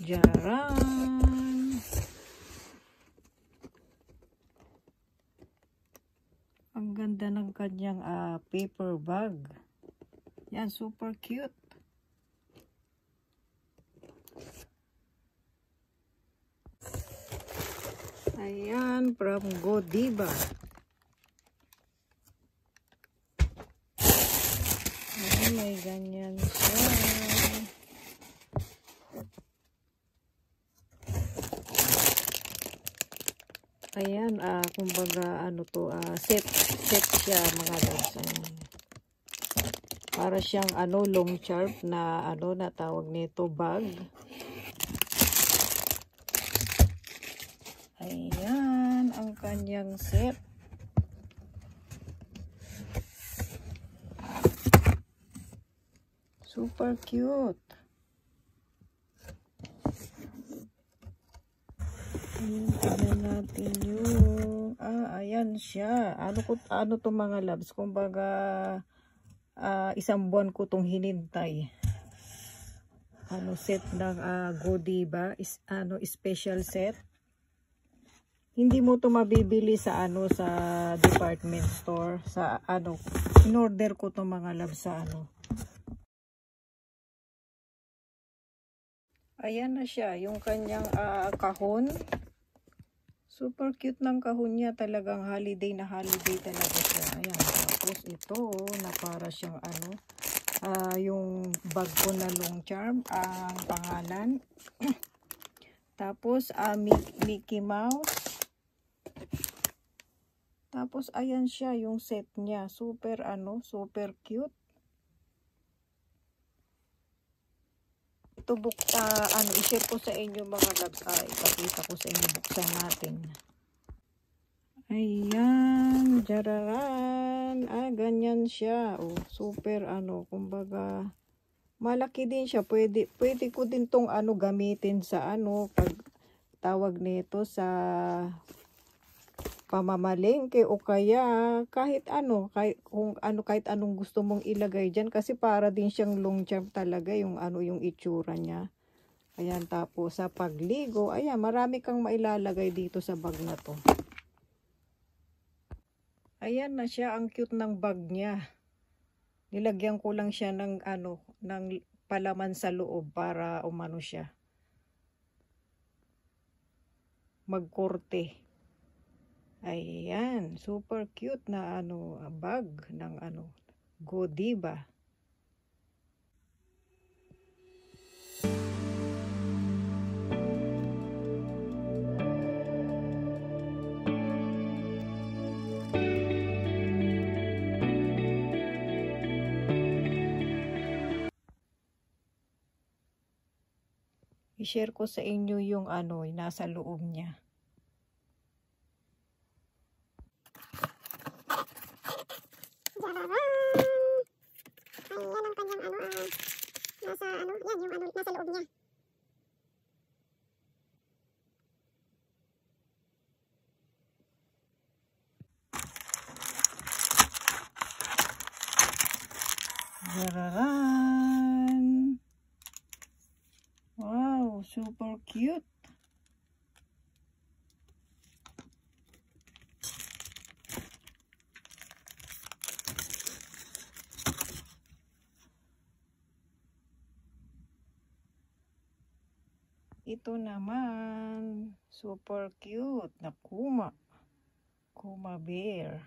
Jaran! Ang ganda ng kanyang paper bag. Yan, super cute. Ayan, from Godiva. Ayan, may ganyan siya. Ayan, kumbaga, ano to, set siya, mga loves. Ayan. Para siyang, long charm na, na tawag nito, bag. Ayan, ang kanyang set. Super cute. Tignan natin yung, ayan siya. Ano to mga loves? Kumbaga, isang buwan ko tong hinintay. Set ng Godiva, special set. Hindi mo to mabibili sa sa department store, sa in-order ko to mga loves sa Ayan na siya, yung kanyang kahon. Super cute ng kahon niya, talagang holiday na holiday talaga siya. Ayan, tapos ito na para siyang yung bag ko na long charm, ang pangalan. Tapos Mickey Mouse. Tapos ayan siya yung set niya, super super cute. Ito i-share ko sa inyo mga loves, ipakita ko sa inyo, buksan natin. Ayan, jararan. Ganyan siya. Super kumbaga malaki din siya. Pwede ko din tong gamitin sa pag tawag nito sa pamamalengke o kaya kahit kahit anong gusto mong ilagay diyan, kasi para din siyang long charm talaga yung yung itsura niya. Ayan, tapos sa pagligo, ayan, marami kang mailalagay dito sa bag na to. Ayan na siya, ang cute ng bag niya. Nilagyan ko lang siya ng ng palaman sa loob para siya magkorte. Ayan, super cute na bag ng Godiva. I-share ko sa inyo yung nasa loob niya. Ayan ang kanyang nasa yan yung nasa loob niya. Jararan! Wow, super cute. Ito naman, super cute na Kuma bear.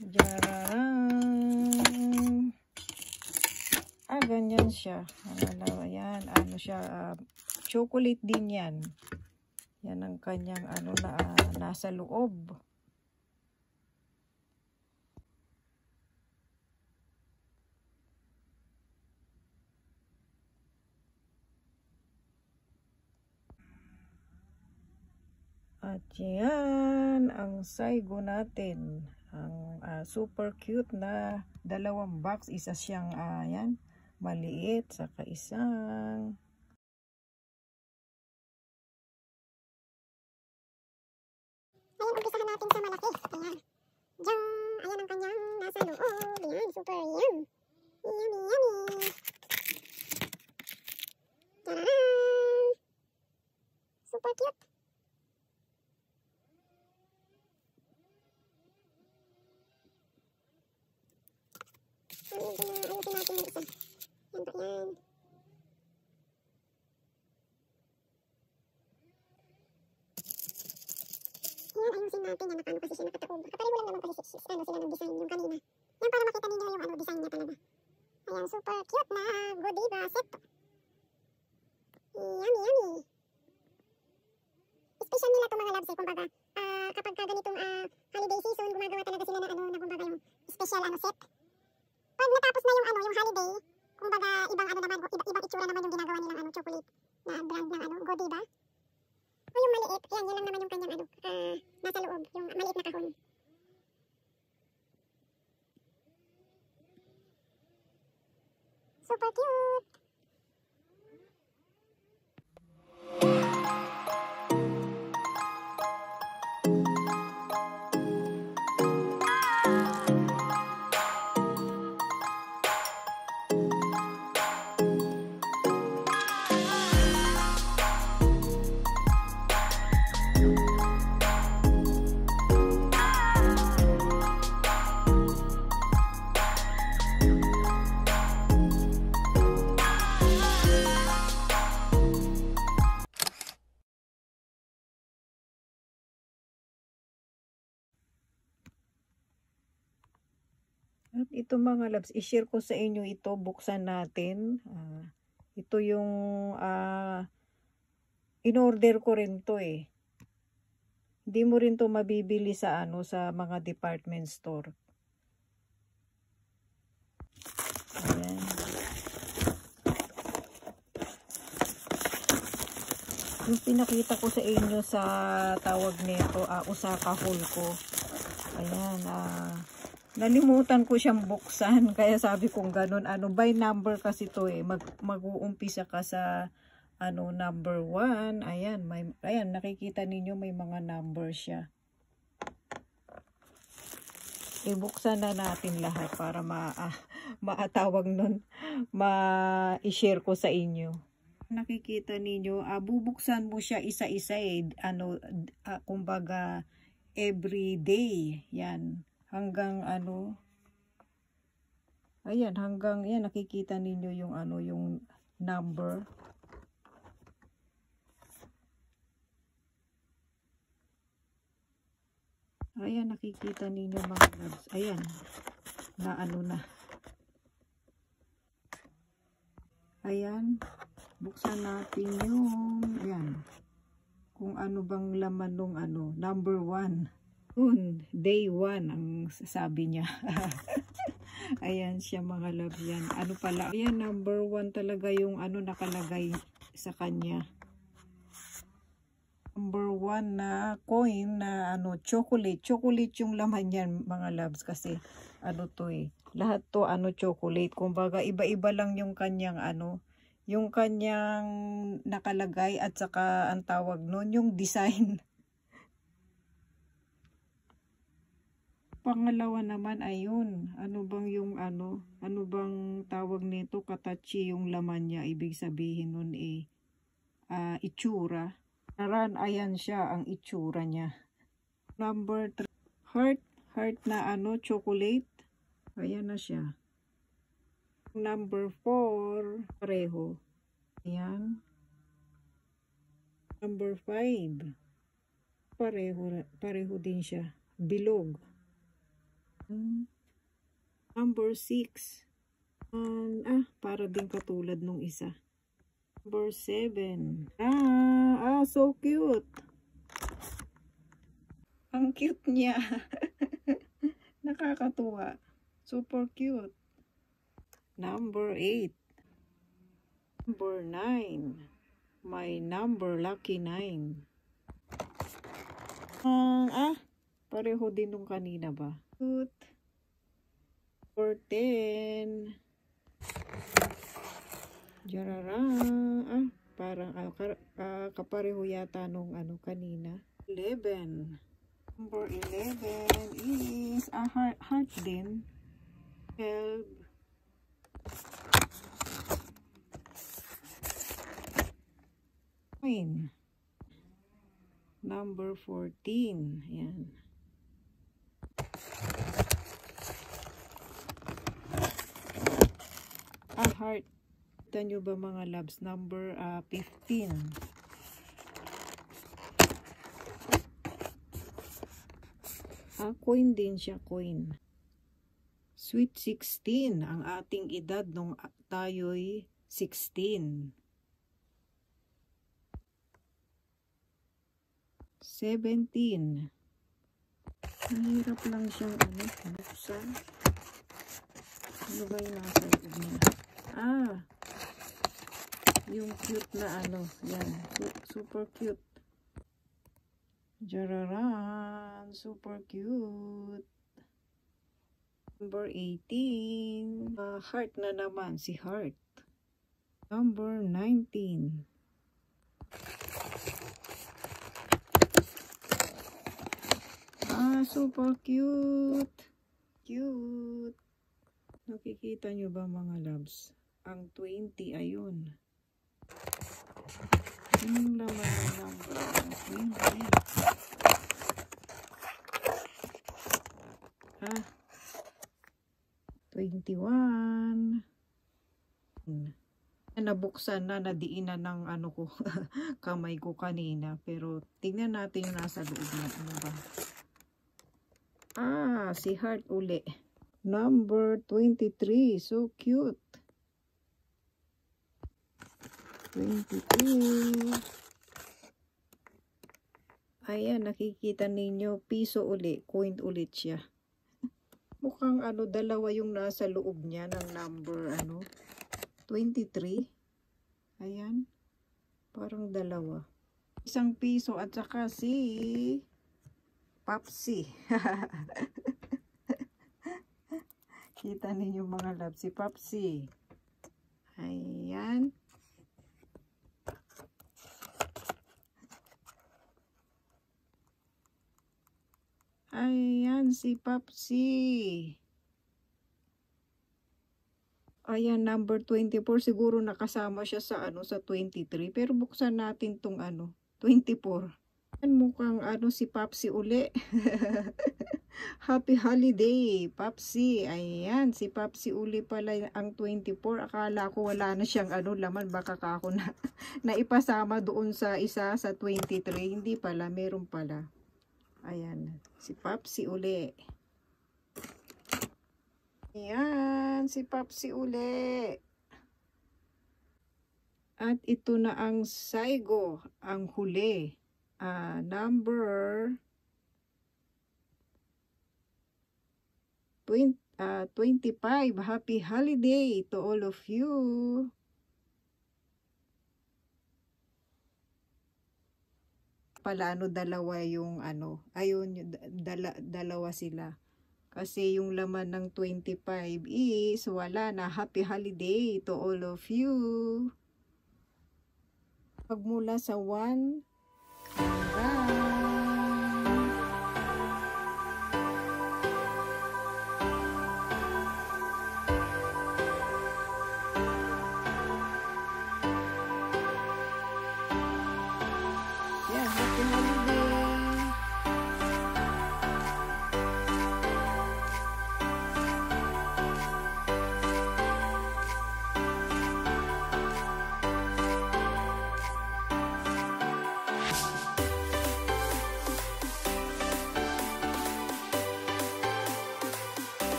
Jararan! Ganyan siya. Ayan, siya, chocolate din yan. Yan ang kanyang nasa loob. At yan ang saigo natin. Ang super cute na dalawang box. Isa siyang yan, maliit, saka isang Ayan, umpisahan natin sa malaki. Ayan. Diyan, ayan ang kanyang nasa loob. Ayan, super yum. Yummy, yummy. natin. Yan, nakaano kasi siya, nakataob. Nakapareho lang naman kasi ano sila ng design yung kanina. Yan, para makita ninyo yung ano, design niya talaga. Ayan, super cute na Godiva set. Yummy, yummy. Special nila ito mga loves eh, kumbaga, kapag ganitong holiday season, gumagawa talaga sila na ano, na kumbaga yung special ano set. Pag natapos na yung ano, yung holiday, kumbaga ibang ano naman, ibang itsura naman yung ginagawa nilang ano, chocolate na brand ng ano, Godiva. O yung maliit, yan lang naman yung kanyang ano, nasa loob, yung maliit na kahon. Super cute! At ito mga loves, i-share ko sa inyo ito, buksan natin. Ito yung in-order ko rin to eh. Hindi mo rin to mabibili sa ano, sa mga department store. Ayan. Yung pinakita ko sa inyo sa tawag nito, Osaka haul ko. Ayan, nalimutan ko siyang buksan, kaya sabi kong ganun, by number kasi to eh, mag-uumpisa ka sa, number 1, ayan, ayan, nakikita ninyo may mga number siya. Ibuksan na natin lahat para maatawag nun, ma-share ko sa inyo. Nakikita ninyo, bubuksan mo siya isa-isa eh, kumbaga, every day, yan. Hanggang ayan, hanggang yan, nakikita ninyo yung yung number. Ayan, nakikita ninyo mga loves. Ayan, na na. Ayan, buksan natin yung, ayan, kung ano bang laman nung number 1. Day 1 ang sabi niya. Ayan siya mga love yan. Ano pala? Ayan, number 1 talaga yung nakalagay sa kanya. Number 1 na coin na chocolate. Chocolate yung laman yan mga loves kasi to eh. Lahat to chocolate. Kumbaga iba-iba lang yung kanyang yung kanyang nakalagay at saka ang tawag nun yung design. Pangalawa naman ayun, ano bang yung ano bang tawag nito, katachi yung laman niya, ibig sabihin nun eh, itsura. Naran, ayan siya ang itsura niya. Number 3, heart na chocolate. Ayan na siya. Number 4, pareho. Ayan. Number 5, pareho din siya. Bilog. Number 6. Para din katulad nung isa. Number 7. So cute. Ang cute niya. Nakakatuwa. Super cute. Number 8. Number 9. My number, lucky 9. Pareho din nung kanina ba? Good. Number 10. Jarara. Parang kapareho yata nung kanina. 11. Number 11 is heart din. 12. Coin. Number 14. Ayan. Heart. Kita nyo ba mga loves? Number 15. Coin din siya, coin. Sweet 16 ang ating edad nung tayo'y 16. 17. Mahirap lang siyang buksan. Ano ba yung nasa loob niya? Yung cute na yan. Super cute. Jararan, super cute. Number 18. Heart na naman, si Heart. Number 19. Super cute. Cute. Nakikita nyo ba mga loves? Ang 20, ayun. Yung laman ng number 20. 21. Nabuksan na, nadiinan ng ko, kamay ko kanina. Pero tingnan natin yung nasa loob na ba. Si Heart uli. Number 23. So cute. 22. Ayan, nakikita ninyo. Piso uli. Coin ulit siya. Mukhang dalawa yung nasa loob niya ng number 23. Ayan. Parang dalawa. 1 piso at saka si Papsi. Kita ninyo mga love, si Papsi. Ayan. Ayan si Papsi. Ayan, number 24. Siguro nakasama siya sa sa 23. Pero buksan natin tong 24. Mukhang si Papsi uli. Happy holiday, Papsi. Ayan, si Papsi uli pala ang 24. Akala ko wala na siyang laman. Baka ako na naipasama doon sa isa sa 23. Hindi pala, meron pala. Ayan, si Papsi uli. Ayan, si Papsi uli. At ito na ang Saigo, ang huli. Number 25. Happy holiday to all of you. Pala dalawa yung ayun, dalawa sila. Kasi yung laman ng 25 is wala na. Happy holiday to all of you. Pagmula sa 1